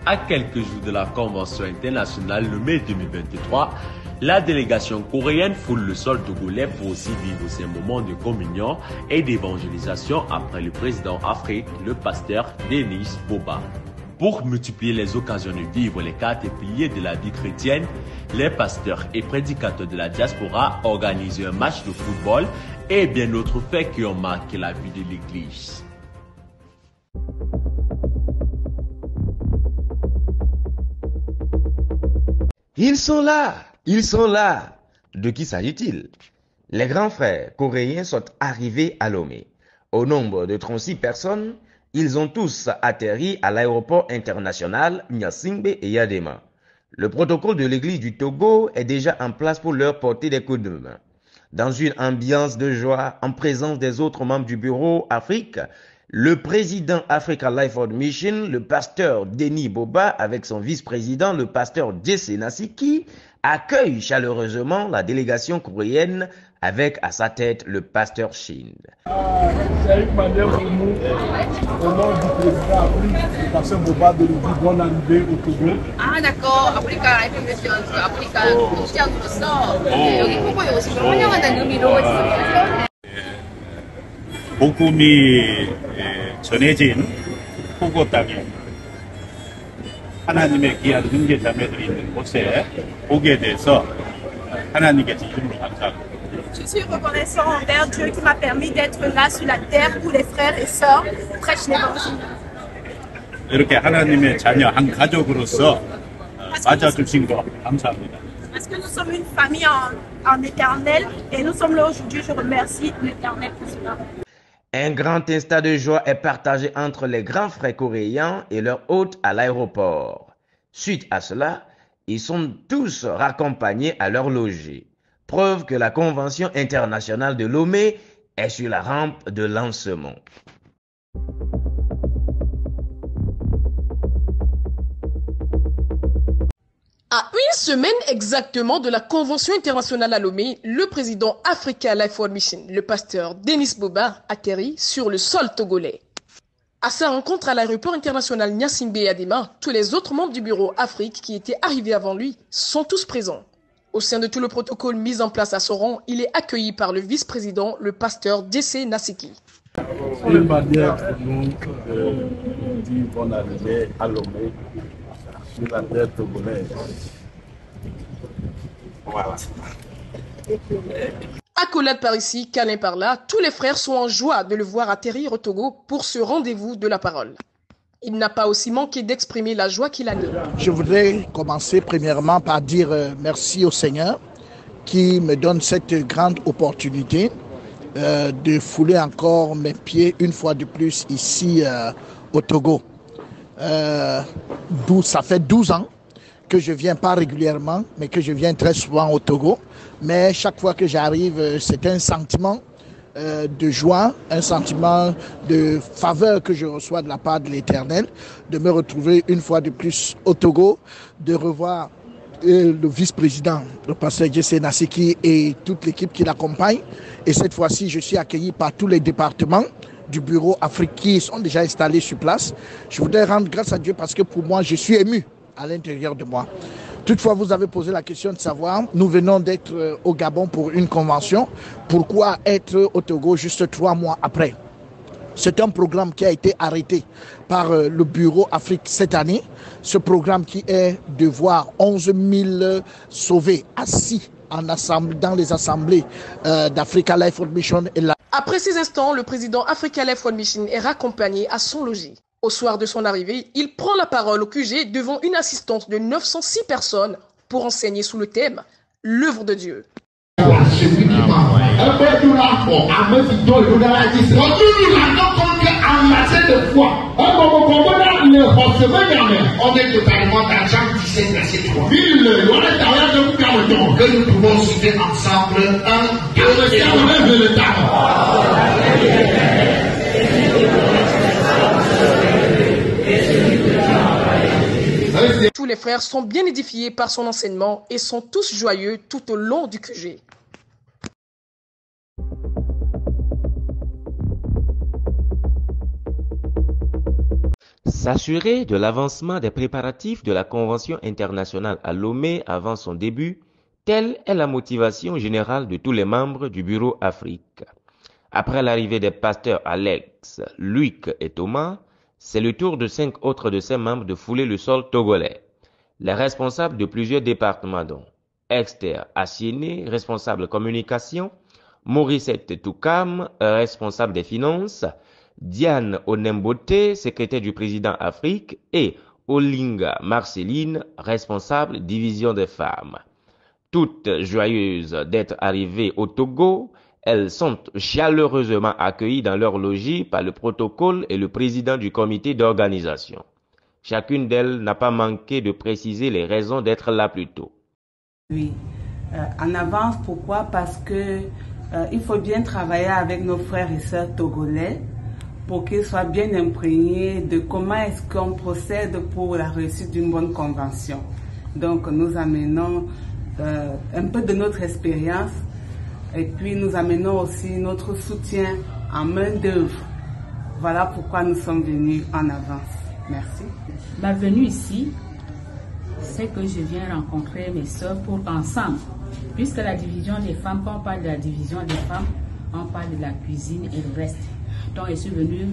À quelques jours de la Convention internationale Lomé 2023, la délégation coréenne foule le sol togolais pour aussi vivre ces moments de communion et d'évangélisation après le président Afrique, le pasteur Denis Boba. Pour multiplier les occasions de vivre les quatre piliers de la vie chrétienne, les pasteurs et prédicateurs de la diaspora organisent un match de football et bien d'autres faits qui ont marqué la vie de l'Église. Ils sont là, ils sont là. De qui s'agit-il? Les grands frères coréens sont arrivés à Lomé. Au nombre de 36 personnes, ils ont tous atterri à l'aéroport international Gnassingbé et Yadema. Le protocole de l'église du Togo est déjà en place pour leur porter des coups de main. Dans une ambiance de joie, en présence des autres membres du bureau Afrique, le président Africa Life World Mission, le pasteur Denis Boba, avec son vice-président, le pasteur Jesse Nasiki, accueille chaleureusement la délégation coréenne avec à sa tête le pasteur Shin. C'est une manière pour nous, au nom du président Afrique, le pasteur Boba, de lui dire bonne arrivée au Togo. Ah d'accord, 아프리카 라이프 미션, 아프리카 크리스찬으로서 여기 토고에 오신 걸 환영한다는 의미로 했습니다. 복음이 전해진 토고 땅에 하나님의 귀한 형제자매들이 있는 곳에 오게 돼서 하나님께서 이름으로 감사합니다. Je suis reconnaissant envers Dieu qui m'a permis d'être là sur la terre où les frères et sœurs prêchent l'évangile. 이렇게 하나님의 자녀 한 가족으로서 맞아주신 거 감사합니다. Parce que nous sommes une famille en éternel et nous sommes là aujourd'hui. Je remercie l'éternel pour cela. Un grand instant de joie est partagé entre les grands frères coréens et leurs hôtes à l'aéroport. Suite à cela, ils sont tous raccompagnés à leur logis. Preuve que la Convention internationale de Lomé est sur la rampe de lancement. À une semaine exactement de la Convention internationale à Lomé, le président Africa Life World Mission, le pasteur Denis Boba, atterrit sur le sol togolais. À sa rencontre à l'aéroport international Gnassingbé Yadema, tous les autres membres du bureau Afrique qui étaient arrivés avant lui sont tous présents. Au sein de tout le protocole mis en place à son rang, il est accueilli par le vice-président, le pasteur Jesse Nasiki. C'est une manière pour nous de dire bonne arrivée à Lomé, sur la terre togolaise. Voilà. Accolade par ici, câlin par là, tous les frères sont en joie de le voir atterrir au Togo pour ce rendez-vous de la parole. Il n'a pas aussi manqué d'exprimer la joie qu'il anime. Je voudrais commencer premièrement par dire merci au Seigneur qui me donne cette grande opportunité de fouler encore mes pieds une fois de plus ici au Togo. Ça fait 12 ans que je viens pas régulièrement, mais que je viens très souvent au Togo. Mais chaque fois que j'arrive, c'est un sentiment de joie, un sentiment de faveur que je reçois de la part de l'Éternel, de me retrouver une fois de plus au Togo, de revoir le vice-président, le pasteur Jesse Nasiki et toute l'équipe qui l'accompagne. Et cette fois-ci, je suis accueilli par tous les départements du bureau Afrique qui sont déjà installés sur place. Je voudrais rendre grâce à Dieu parce que pour moi, je suis ému à l'intérieur de moi. Toutefois, vous avez posé la question de savoir, nous venons d'être au Gabon pour une convention. Pourquoi être au Togo juste 3 mois après? C'est un programme qui a été arrêté par le bureau Afrique cette année. Ce programme qui est de voir 11 000 sauvés assis dans les assemblées d'Africa Life World Mission. Après ces instants, le président Africa Life World Mission est raccompagné à son logis. Au soir de son arrivée, il prend la parole au QG devant une assistance de 906 personnes pour enseigner sous le thème « L'œuvre de Dieu ». On est totalement dans Jean 17, verset 3. Que nous pouvons citer ensemble un, deux, Tous les frères sont bien édifiés par son enseignement et sont tous joyeux tout au long du QG. S'assurer de l'avancement des préparatifs de la Convention internationale à Lomé avant son début, telle est la motivation générale de tous les membres du Bureau Afrique. Après l'arrivée des pasteurs Alex, Luc et Thomas, c'est le tour de 5 autres de ses membres de fouler le sol togolais. Les responsables de plusieurs départements dont Esther Assiene, responsable communication, Morissette Toukam, responsable des finances, Diane Onembote, secrétaire du président Afrique, et Olinga Marceline, responsable division des femmes. Toutes joyeuses d'être arrivées au Togo, elles sont chaleureusement accueillies dans leur logis par le protocole et le président du comité d'organisation. Chacune d'elles n'a pas manqué de préciser les raisons d'être là plus tôt. Oui, en avance, pourquoi? Parce que il faut bien travailler avec nos frères et sœurs togolais pour qu'ils soient bien imprégnés de comment est-ce qu'on procède pour la réussite d'une bonne convention. Donc nous amenons un peu de notre expérience et puis nous amenons aussi notre soutien en main d'œuvre. Voilà pourquoi nous sommes venus en avance. Merci. Ma venue ici, c'est que je viens rencontrer mes sœurs pour qu'ensemble, puisque la division des femmes, quand on parle de la division des femmes, on parle de la cuisine et le reste. Donc je suis venue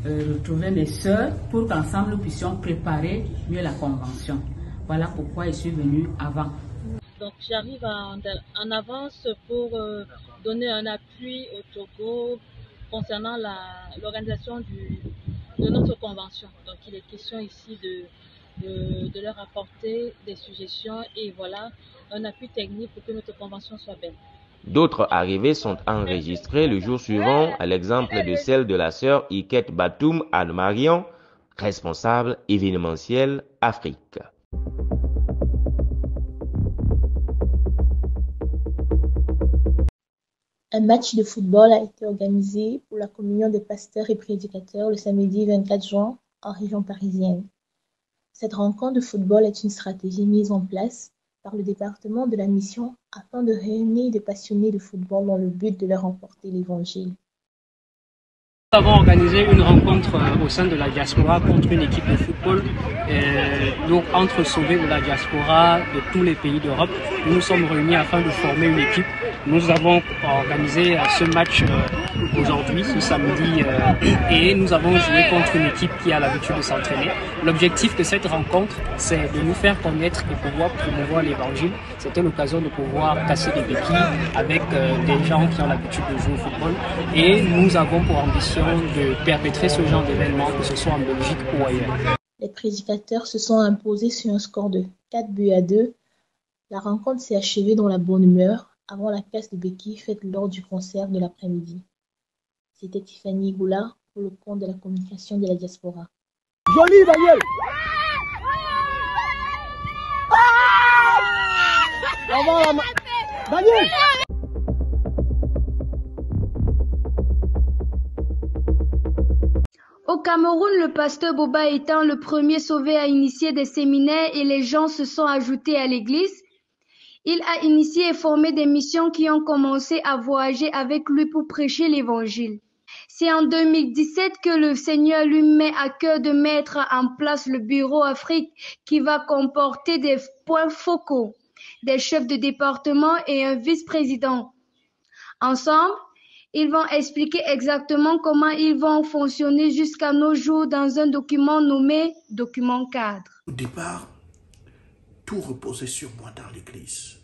retrouver mes sœurs pour qu'ensemble nous puissions préparer mieux la convention. Voilà pourquoi je suis venue avant. Donc j'arrive en avance pour donner un appui au Togo concernant l'organisation de notre convention. Donc il est question ici de leur apporter des suggestions et voilà un appui technique pour que notre convention soit belle. D'autres arrivées sont enregistrées le jour suivant, à l'exemple de celle de la sœur Iket Batoum Anne-Marion, responsable événementiel Afrique. Un match de football a été organisé pour la communion des pasteurs et prédicateurs le samedi 24 juin en région parisienne. Cette rencontre de football est une stratégie mise en place par le département de la mission afin de réunir des passionnés de football dans le but de leur emporter l'évangile. Nous avons organisé une rencontre au sein de la diaspora contre une équipe de football, donc entre sauvés de la diaspora de tous les pays d'Europe. Nous nous sommes réunis afin de former une équipe. Nous avons organisé ce match aujourd'hui, ce samedi, et nous avons joué contre une équipe qui a l'habitude de s'entraîner. L'objectif de cette rencontre, c'est de nous faire connaître et pouvoir promouvoir l'évangile. C'était l'occasion de pouvoir casser des béquilles avec des gens qui ont l'habitude de jouer au football. Et nous avons pour ambition de perpétrer ce genre d'événements, que ce soit en Belgique ou ailleurs. Les prédicateurs se sont imposés sur un score de 4-2. La rencontre s'est achevée dans la bonne humeur avant la casse de béquilles faite lors du concert de l'après-midi. C'était Tiffany Goula pour le compte de la communication de la diaspora. Joli Daniel. Daniel. Au Cameroun, le pasteur Boba étant le premier sauvé à initier des séminaires et les gens se sont ajoutés à l'église, il a initié et formé des missions qui ont commencé à voyager avec lui pour prêcher l'évangile. C'est en 2017 que le Seigneur lui met à cœur de mettre en place le Bureau Afrique qui va comporter des points focaux, des chefs de département et un vice-président. Ensemble, ils vont expliquer exactement comment ils vont fonctionner jusqu'à nos jours dans un document nommé document cadre. Au départ, tout reposait sur moi dans l'église.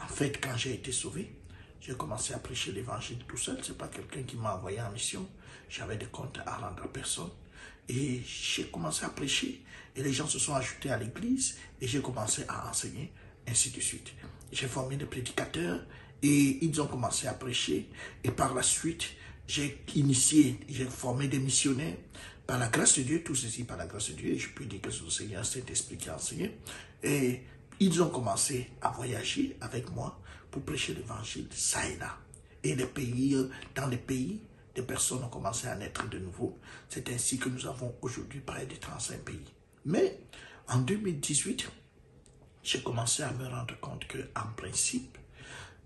En fait, quand j'ai été sauvé, j'ai commencé à prêcher l'évangile tout seul. C'est pas quelqu'un qui m'a envoyé en mission. J'avais des comptes à rendre à personne. Et j'ai commencé à prêcher. Et les gens se sont ajoutés à l'église. Et j'ai commencé à enseigner, ainsi de suite. J'ai formé des prédicateurs. Et ils ont commencé à prêcher. Et par la suite, j'ai formé des missionnaires. Par la grâce de Dieu, tout ceci par la grâce de Dieu. Et je peux dire que c'est le Seigneur, Saint-Esprit qui a enseigné. Et ils ont commencé à voyager avec moi pour prêcher l'évangile, ça et là. Et dans les pays, des personnes ont commencé à naître de nouveau. C'est ainsi que nous avons aujourd'hui près de 35 pays. Mais en 2018, j'ai commencé à me rendre compte qu'en principe,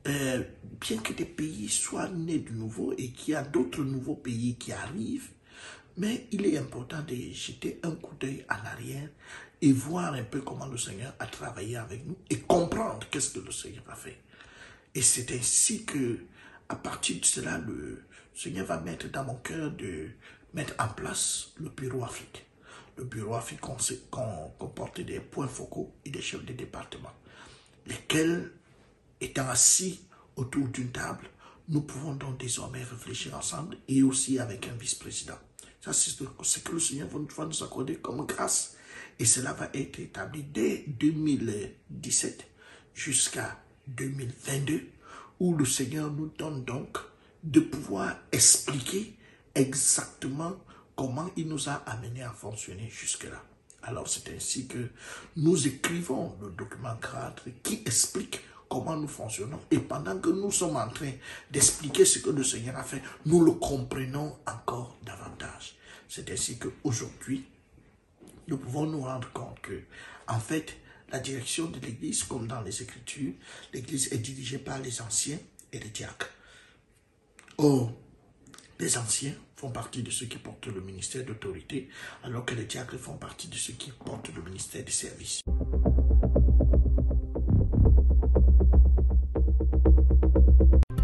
bien que des pays soient nés de nouveau et qu'il y a d'autres nouveaux pays qui arrivent, Mais il est important de jeter un coup d'œil en arrière et voir un peu comment le Seigneur a travaillé avec nous et comprendre qu'est-ce que le Seigneur a fait. Et c'est ainsi que, à partir de cela, le Seigneur va mettre dans mon cœur de mettre en place le bureau Afrique. Le bureau Afrique comporte des points focaux et des chefs de département, lesquels, étant assis autour d'une table, nous pouvons donc désormais réfléchir ensemble et aussi avec un vice-président. Ça, c'est ce que le Seigneur va nous accorder comme grâce. Et cela va être établi dès 2017 jusqu'à 2022, où le Seigneur nous donne donc de pouvoir expliquer exactement comment il nous a amenés à fonctionner jusque-là. Alors c'est ainsi que nous écrivons le document cadre qui explique comment nous fonctionnons. Et pendant que nous sommes en train d'expliquer ce que le Seigneur a fait, nous le comprenons encore davantage. C'est ainsi qu'aujourd'hui, nous pouvons nous rendre compte que, en fait, la direction de l'Église, comme dans les Écritures, l'Église est dirigée par les anciens et les diacres. Or, les anciens font partie de ceux qui portent le ministère d'autorité, alors que les diacres font partie de ceux qui portent le ministère des services.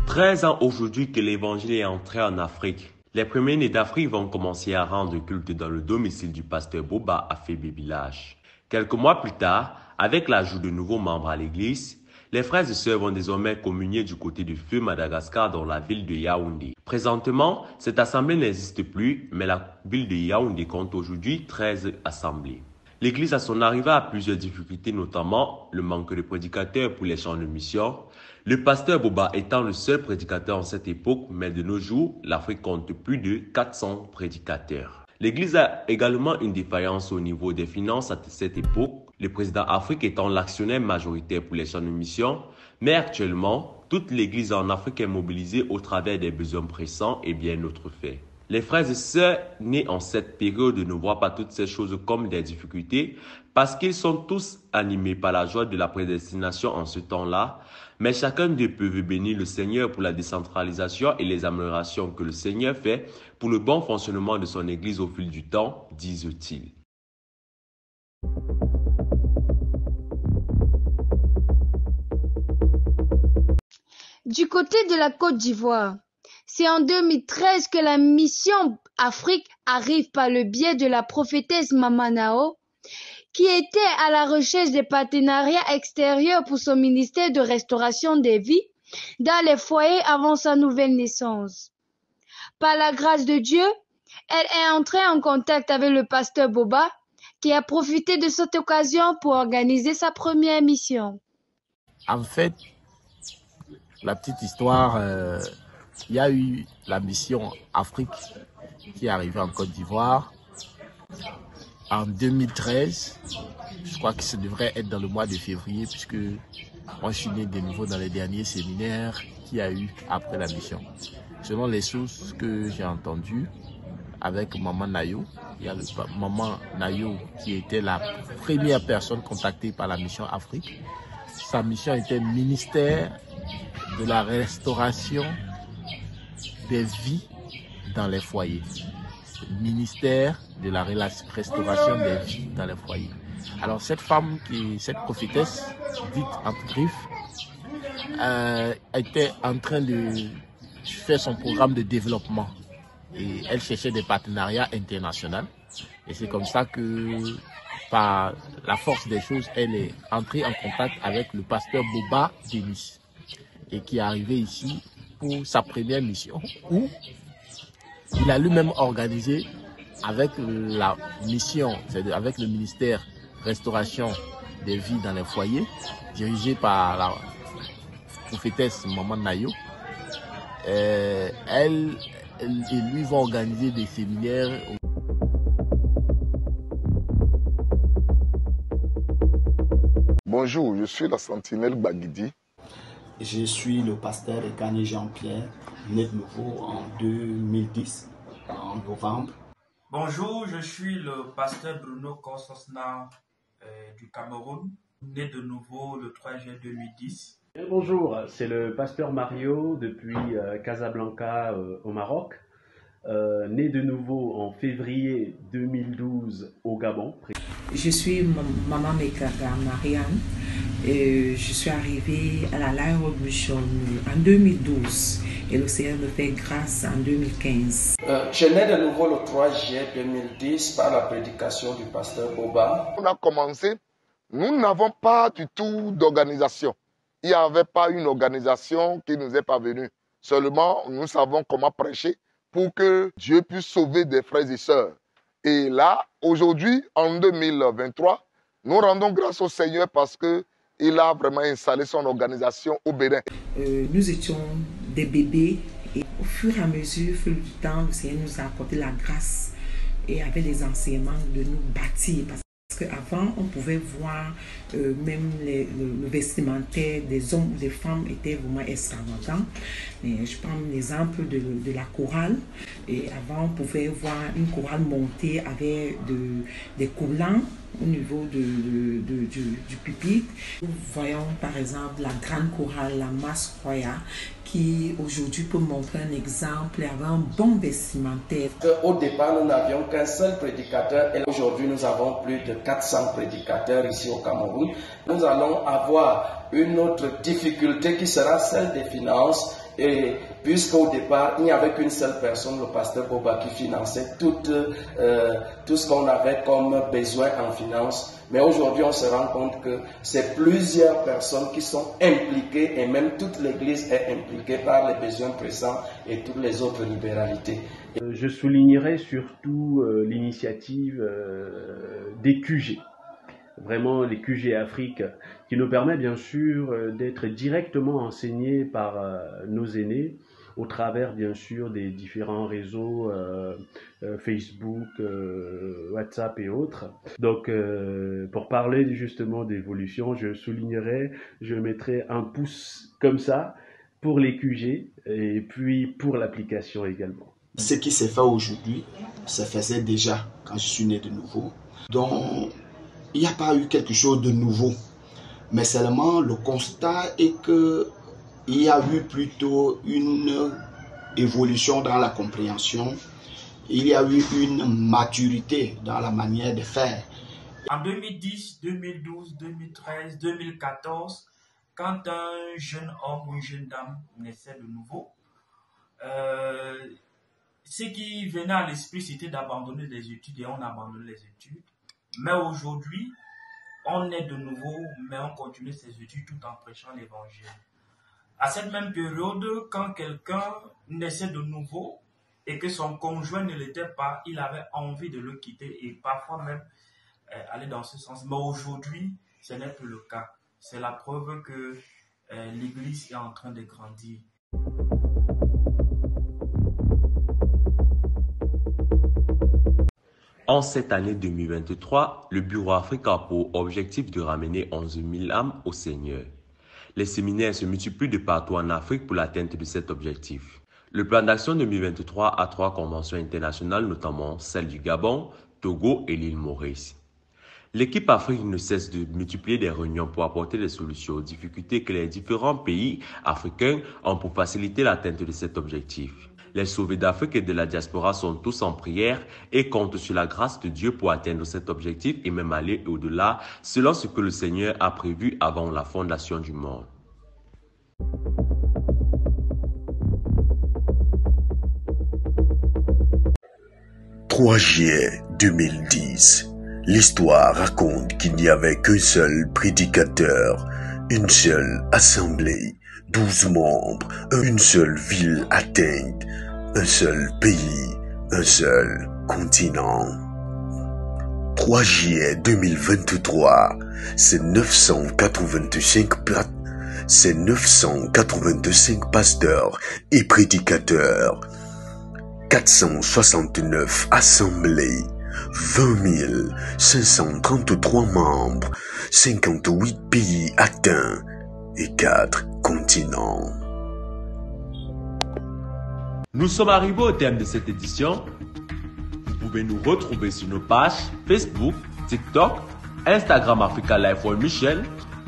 13 ans aujourd'hui que l'évangile est entré en Afrique. Les premiers-nés d'Afrique vont commencer à rendre culte dans le domicile du pasteur Boba à Fébé Village. Quelques mois plus tard, avec l'ajout de nouveaux membres à l'église, les frères et sœurs vont désormais communier du côté du feu Madagascar dans la ville de Yaoundé. Présentement, cette assemblée n'existe plus, mais la ville de Yaoundé compte aujourd'hui 13 assemblées. L'église à son arrivée a plusieurs difficultés, notamment le manque de prédicateurs pour les champs de mission. Le pasteur Boba étant le seul prédicateur en cette époque, mais de nos jours, l'Afrique compte plus de 400 prédicateurs. L'église a également une défaillance au niveau des finances à cette époque, le président Afrique étant l'actionnaire majoritaire pour les champs de mission, mais actuellement, toute l'église en Afrique est mobilisée au travers des besoins pressants et bien d'autres faits. Les frères et sœurs nés en cette période ne voient pas toutes ces choses comme des difficultés parce qu'ils sont tous animés par la joie de la prédestination en ce temps-là, mais chacun d'eux peut bénir le Seigneur pour la décentralisation et les améliorations que le Seigneur fait pour le bon fonctionnement de son Église au fil du temps, disent-ils. Du côté de la Côte d'Ivoire, c'est en 2013 que la mission Afrique arrive par le biais de la prophétesse Mama Nao, qui était à la recherche des partenariats extérieurs pour son ministère de restauration des vies dans les foyers avant sa nouvelle naissance. Par la grâce de Dieu, elle est entrée en contact avec le pasteur Boba, qui a profité de cette occasion pour organiser sa première mission. En fait, la petite histoire, il y a eu la mission Afrique qui est arrivée en Côte d'Ivoire en 2013. Je crois que ça devrait être dans le mois de février, puisque moi je suis né de nouveau dans les derniers séminaires qu'il y a eu après la mission. Selon les sources que j'ai entendues avec Maman Nayo, il y a Maman Nayo qui était la première personne contactée par la mission Afrique. Sa mission était ministère de la restauration des vies dans les foyers. Ministère de la restauration des vies dans les foyers. Alors cette femme, cette prophétesse, dite entre griffes, était en train de faire son programme de développement. Et elle cherchait des partenariats internationaux. Et c'est comme ça que, par la force des choses, elle est entrée en contact avec le pasteur Boba Denis. Et qui est arrivé ici pour sa première mission, où il a lui-même organisé avec la mission, c'est-à-dire avec le ministère Restauration des vies dans les foyers, dirigé par la prophétesse Maman Nayo. Elle et lui vont organiser des séminaires. Bonjour, je suis la sentinelle Baguidi. Je suis le pasteur Ekane Jean-Pierre, né de nouveau en 2010, en novembre. Bonjour, je suis le pasteur Bruno Kososna du Cameroun, né de nouveau le 3 juillet 2010. Et bonjour, c'est le pasteur Mario depuis Casablanca au Maroc. né de nouveau en février 2012 au Gabon. Je suis Maman Mekada Marianne et je suis arrivée à la Life World Mission en 2012 et le Seigneur me fait grâce en 2015. Je nais de nouveau le 3 juillet 2010 par la prédication du pasteur Boba. On a commencé, nous n'avons pas du tout d'organisation. Il n'y avait pas une organisation qui nous est parvenue. Seulement, nous savons comment prêcher pour que Dieu puisse sauver des frères et sœurs. Et là, aujourd'hui, en 2023, nous rendons grâce au Seigneur parce qu'il a vraiment installé son organisation au Bénin. Nous étions des bébés et au fur et à mesure, au fil du temps, le Seigneur nous a accordé la grâce et avec les enseignements de nous bâtir. Parce qu'avant, on pouvait voir même le vestimentaire des hommes ou des femmes était vraiment extravagant. Mais je prends l'exemple de la chorale. Et avant, on pouvait voir une chorale montée avec des collants au niveau du pupitre. Nous voyons par exemple la grande chorale, la Masse Royale, qui aujourd'hui peut montrer un exemple et avoir un bon vestimentaire. Au départ, nous n'avions qu'un seul prédicateur et aujourd'hui, nous avons plus de 400 prédicateurs ici au Cameroun. Nous allons avoir une autre difficulté qui sera celle des finances. Et puisqu'au départ, il n'y avait qu'une seule personne, le pasteur Boba, qui finançait tout ce qu'on avait comme besoin en finance. Mais aujourd'hui, on se rend compte que c'est plusieurs personnes qui sont impliquées et même toute l'Église est impliquée par les besoins pressants et toutes les autres libéralités. Je soulignerai surtout l'initiative des QG. Vraiment les QG Afrique, qui nous permet bien sûr d'être directement enseignés par nos aînés au travers bien sûr des différents réseaux Facebook, WhatsApp et autres. Donc pour parler justement d'évolution, je soulignerai, je mettrai un pouce comme ça pour les QG et puis pour l'application également. Ce qui s'est fait aujourd'hui, ça faisait déjà quand je suis né de nouveau. Donc il n'y a pas eu quelque chose de nouveau, mais seulement le constat est qu'il y a eu plutôt une évolution dans la compréhension, il y a eu une maturité dans la manière de faire. En 2010, 2012, 2013, 2014, quand un jeune homme ou une jeune dame naissait de nouveau, ce qui venait à l'esprit, c'était d'abandonner les études et on abandonne les études. Mais aujourd'hui, on est de nouveau, mais on continue ses études tout en prêchant l'évangile. À cette même période, quand quelqu'un naissait de nouveau et que son conjoint ne l'était pas, il avait envie de le quitter et parfois même aller dans ce sens. Mais aujourd'hui, ce n'est plus le cas. C'est la preuve que l'Église est en train de grandir. En cette année 2023, le Bureau Afrique a pour objectif de ramener 11 000 âmes au Seigneur. Les séminaires se multiplient de partout en Afrique pour l'atteinte de cet objectif. Le plan d'action 2023 a 3 conventions internationales, notamment celle du Gabon, Togo et l'île Maurice. L'équipe Afrique ne cesse de multiplier des réunions pour apporter des solutions aux difficultés que les différents pays africains ont pour faciliter l'atteinte de cet objectif. Les sauvés d'Afrique et de la diaspora sont tous en prière et comptent sur la grâce de Dieu pour atteindre cet objectif et même aller au-delà, selon ce que le Seigneur a prévu avant la fondation du monde. « 3 juillet 2010. L'histoire raconte qu'il n'y avait qu'un seul prédicateur, une seule assemblée, 12 membres, une seule ville atteinte, un seul pays, un seul continent. 3 juillet 2023, c'est 985 pasteurs et prédicateurs, 469 assemblées, 20 533 membres, 58 pays atteints et 4 continents. Nous sommes arrivés au terme de cette édition. Vous pouvez nous retrouver sur nos pages Facebook, TikTok, Instagram Africa Life World Mission,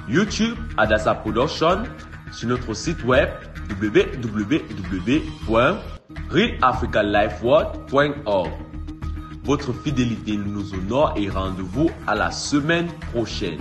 YouTube Adassa Production, sur notre site web www.adassaproduction.com. realafricalifeworld.org. Votre fidélité nous honore et rendez-vous à la semaine prochaine.